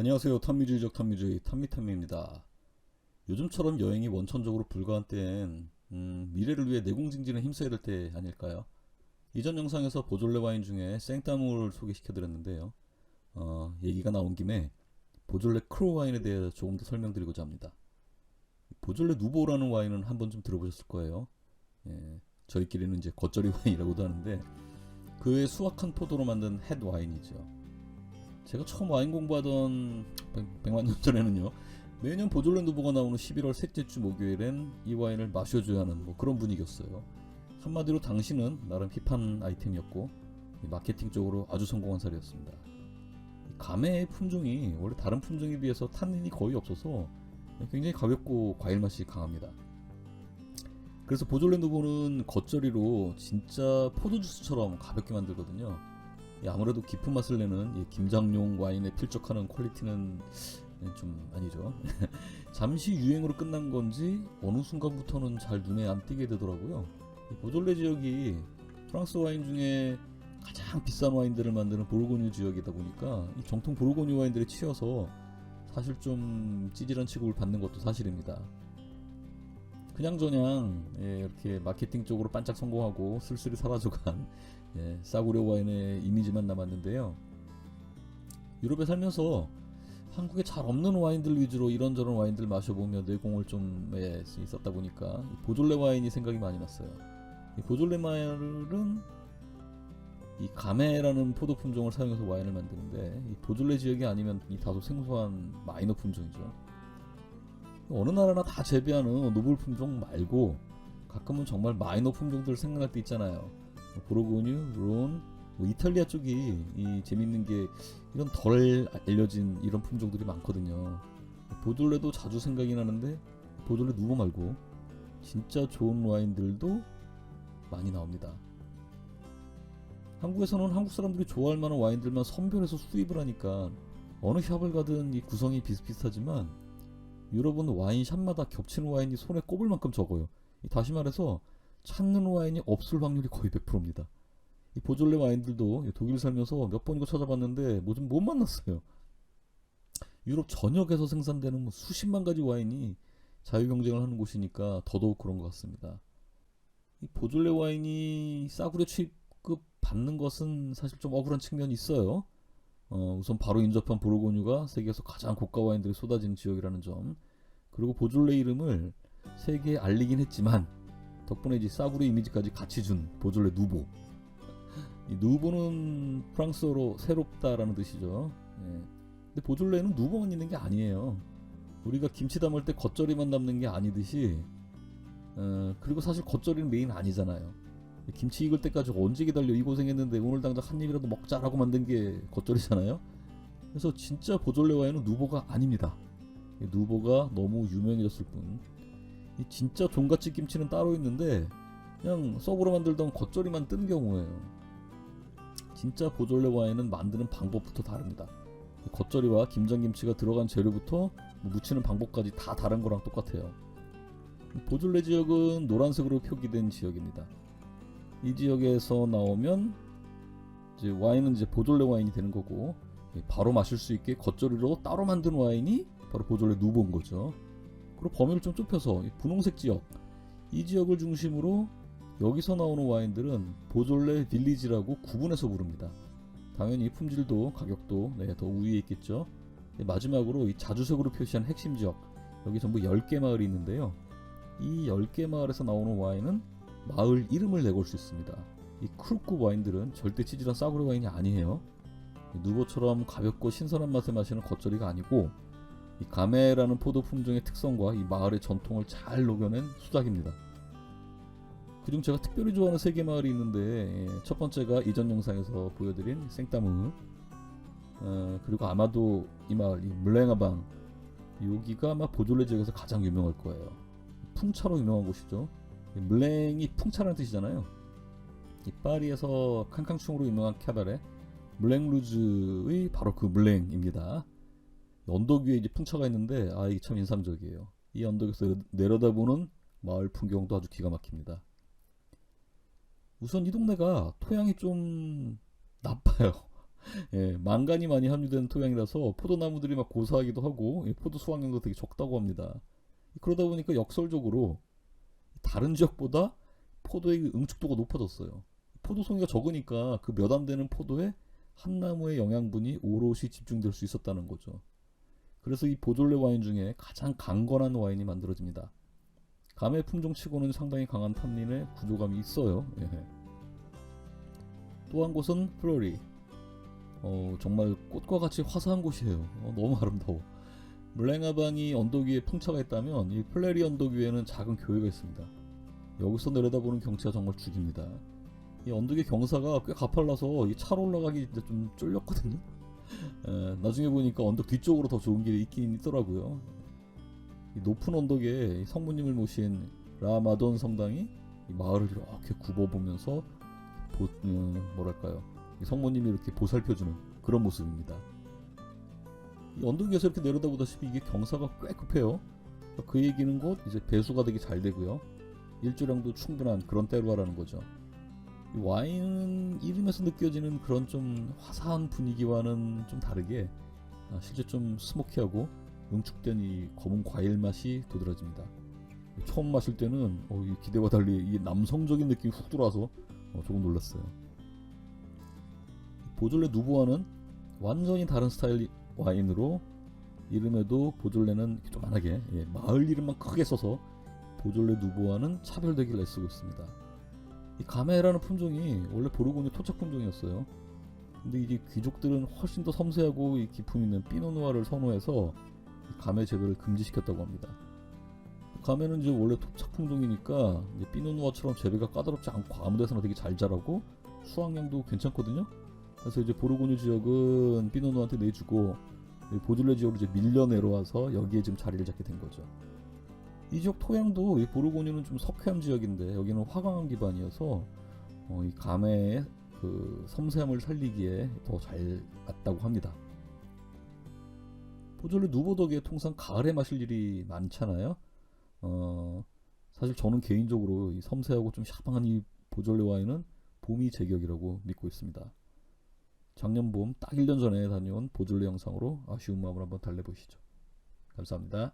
안녕하세요. 탐미주의적 탐미주의 탐미탐미입니다. 요즘처럼 여행이 원천적으로 불가한 때엔 미래를 위해 내공증진에 힘써야 될 때 아닐까요? 이전 영상에서 보졸레 와인 중에 생따무를 소개시켜드렸는데요. 얘기가 나온 김에 보졸레 크로 와인에 대해 조금 더 설명드리고자 합니다. 보졸레 누보라는 와인은 한 번쯤 들어보셨을 거예요. 예, 저희끼리는 이제 겉절이 와인이라고도 하는데 그 외 수확한 포도로 만든 햇 와인이죠. 제가 처음 와인 공부하던 100만 년 전에는요, 매년 보졸레 누보가 나오는 11월 셋째 주 목요일엔 이 와인을 마셔줘야 하는 뭐 그런 분위기였어요. 한마디로 당시는 나름 힙한 아이템이었고 마케팅적으로 아주 성공한 사례였습니다. 감의 품종이 원래 다른 품종에 비해서 탄닌이 거의 없어서 굉장히 가볍고 과일 맛이 강합니다. 그래서 보졸레 누보는 겉절이로 진짜 포도주스처럼 가볍게 만들거든요. 아무래도 깊은 맛을 내는 김장용 와인에 필적하는 퀄리티는 좀 아니죠. 잠시 유행으로 끝난 건지 어느 순간부터는 잘 눈에 안 띄게 되더라고요. 보졸레 지역이 프랑스 와인 중에 가장 비싼 와인들을 만드는 보르고뉴 지역이다 보니까 이 정통 보르고뉴 와인들에 치여서 사실 좀 찌질한 취급을 받는 것도 사실입니다. 그냥저냥 이렇게 마케팅 쪽으로 반짝 성공하고 슬슬이 사라져간 싸구려 와인의 이미지만 남았는데요. 유럽에 살면서 한국에 잘 없는 와인들 위주로 이런저런 와인들 마셔보며 내공을 좀 썼다 보니까 이 보졸레 와인이 생각이 많이 났어요. 이 보졸레 와인은 이 가메라는 포도 품종을 사용해서 와인을 만드는데 이 보졸레 지역이 아니면 이 다소 생소한 마이너 품종이죠. 어느 나라나 다 재배하는 노블 품종 말고 가끔은 정말 마이너 품종들 생각날 때 있잖아요. 보르고뉴, 론, 이탈리아 쪽이 이 재밌는 게 이런 덜 알려진 이런 품종들이 많거든요. 보졸레도 자주 생각이 나는데 보졸레 누보 말고 진짜 좋은 와인들도 많이 나옵니다. 한국에서는 한국 사람들이 좋아할 만한 와인들만 선별해서 수입을 하니까 어느 샵을 가든 이 구성이 비슷비슷하지만 유럽은 와인샵마다 겹치는 와인이 손에 꼽을 만큼 적어요. 다시 말해서 찾는 와인이 없을 확률이 거의 100%입니다. 이 보졸레 와인들도 독일 살면서 몇 번이고 찾아봤는데 뭐 좀 못 만났어요. 유럽 전역에서 생산되는 뭐 수십만 가지 와인이 자유 경쟁을 하는 곳이니까 더더욱 그런 것 같습니다. 이 보졸레 와인이 싸구려 취급 받는 것은 사실 좀 억울한 측면이 있어요. 우선 바로 인접한 보르고뉴가 세계에서 가장 고가 와인들이 쏟아지는 지역이라는 점, 그리고 보졸레 이름을 세계에 알리긴 했지만 덕분에 이제 싸구려 이미지까지 같이 준 보졸레 누보. 이 누보는 프랑스어로 새롭다라는 뜻이죠. 근데 보졸레는 누보만 있는 게 아니에요. 우리가 김치 담을 때 겉절이만 담는 게 아니듯이, 그리고 사실 겉절이는 메인 아니잖아요. 김치 익을 때까지 언제 기다려, 이 고생했는데 오늘 당장 한 입이라도 먹자라고 만든 게 겉절이잖아요. 그래서 진짜 보졸레 와인은 누보가 아닙니다. 누보가 너무 유명해졌을 뿐. 이 진짜 종갓집 김치는 따로 있는데 그냥 썩으로 만들던 겉절이만 뜬 경우에요. 진짜 보졸레 와인은 만드는 방법부터 다릅니다. 겉절이와 김장김치가 들어간 재료부터 무치는 방법까지 다 다른 거랑 똑같아요. 보졸레 지역은 노란색으로 표기된 지역입니다. 이 지역에서 나오면 이제 와인은 이제 보졸레 와인이 되는 거고, 바로 마실 수 있게 겉절이로 따로 만든 와인이 바로 보졸레 누보인 거죠. 그리고 범위를 좀 좁혀서 분홍색 지역, 이 지역을 중심으로 여기서 나오는 와인들은 보졸레 빌리지라고 구분해서 부릅니다. 당연히 품질도 가격도 더 우위에 있겠죠. 마지막으로 이 자주색으로 표시한 핵심 지역, 여기 전부 10개 마을이 있는데요. 이 10개 마을에서 나오는 와인은 마을 이름을 내걸 수 있습니다. 이 크루급 와인들은 절대 찌질한 싸구려 와인이 아니에요. 누보처럼 가볍고 신선한 맛에 마시는 겉절이가 아니고, 이 가메라는 포도 품종의 특성과 이 마을의 전통을 잘 녹여낸 수작입니다. 그중 제가 특별히 좋아하는 3개 마을이 있는데, 첫 번째가 이전 영상에서 보여드린 생따무, 그리고 아마도 이 마을, 이 물랭아방, 여기가 아마 보졸레 지역에서 가장 유명할 거예요. 풍차로 유명한 곳이죠. 물랭이 풍차라는 뜻이잖아요. 이 파리에서 캉캉충으로 유명한 캐바레 물랭루즈의 바로 그 물랭입니다. 언덕 위에 이제 풍차가 있는데 이게 참 인상적이에요. 이 언덕에서 내려다보는 마을 풍경도 아주 기가 막힙니다. 우선 이 동네가 토양이 좀 나빠요. 예, 망간이 많이 함유된 토양이라서 포도나무들이 막 고사하기도 하고 포도 수확량도 되게 적다고 합니다. 그러다 보니까 역설적으로 다른 지역보다 포도의 응축도가 높아졌어요. 포도 송이가 적으니까 그 몇 안 되는 포도에 한 나무의 영양분이 오롯이 집중될 수 있었다는 거죠. 그래서 이 보졸레 와인 중에 가장 강건한 와인이 만들어집니다. 감의 품종치고는 상당히 강한 탄닌의 구조감이 있어요. 예. 또 한 곳은 플로리. 정말 꽃과 같이 화사한 곳이에요. 너무 아름다워. 물랭아방이 언덕 위에 풍차가 있다면 이 플레리 언덕 위에는 작은 교회가 있습니다. 여기서 내려다보는 경치가 정말 죽입니다. 이 언덕의 경사가 꽤 가팔라서 이 차로 올라가기 이제 좀 쫄렸거든요. 나중에 보니까 언덕 뒤쪽으로 더 좋은 길이 있긴 있더라고요. 이 높은 언덕에 성모님을 모신 라마돈 성당이 이 마을을 이렇게 굽어보면서 뭐랄까요, 이 성모님이 이렇게 보살펴주는 그런 모습입니다. 이 언덕 위에서 이렇게 내려다보다시피 이게 경사가 꽤 급해요. 그 얘기는 곧 이제 배수가 되게 잘 되고요, 일조량도 충분한 그런 때루아라는 거죠. 이 와인은 이름에서 느껴지는 그런 좀 화사한 분위기와는 좀 다르게 실제 좀 스모키하고 응축된 이 검은 과일 맛이 도드라집니다. 처음 마실 때는 이 기대와 달리 이 남성적인 느낌이 훅 들어와서 조금 놀랐어요. 보졸레 누보와는 완전히 다른 스타일 와인으로 이름에도 보졸레는 조만하게 마을 이름만 크게 써서 보졸레 누보와는 차별되기를 애쓰고 있습니다. 이 가메라는 품종이 원래 보르고뉴 토착 품종이었어요. 근데 이제 귀족들은 훨씬 더 섬세하고 이 기품 있는 피노누아를 선호해서 가메 재배를 금지시켰다고 합니다. 가메는 이제 원래 토착 품종이니까 이제 피노누아처럼 재배가 까다롭지 않고 아무데서나 되게 잘 자라고 수확량도 괜찮거든요. 그래서 이제 보르고뉴 지역은 피노누아한테 내주고 보졸레 지역으로 이제 밀려 내려와서 여기에 지금 자리를 잡게 된 거죠. 이 지역 토양도 이 보르고뉴는 좀 석회암 지역인데 여기는 화강암 기반이어서 이 감의 그 섬세함을 살리기에 더 잘 맞다고 합니다. 보졸레 누보 덕에 통상 가을에 마실 일이 많잖아요. 사실 저는 개인적으로 이 섬세하고 좀 샤방한 이 보졸레 와인은 봄이 제격이라고 믿고 있습니다. 작년 봄 딱 1년 전에 다녀온 보졸레 영상으로 아쉬운 마음을 한번 달래보시죠. 감사합니다.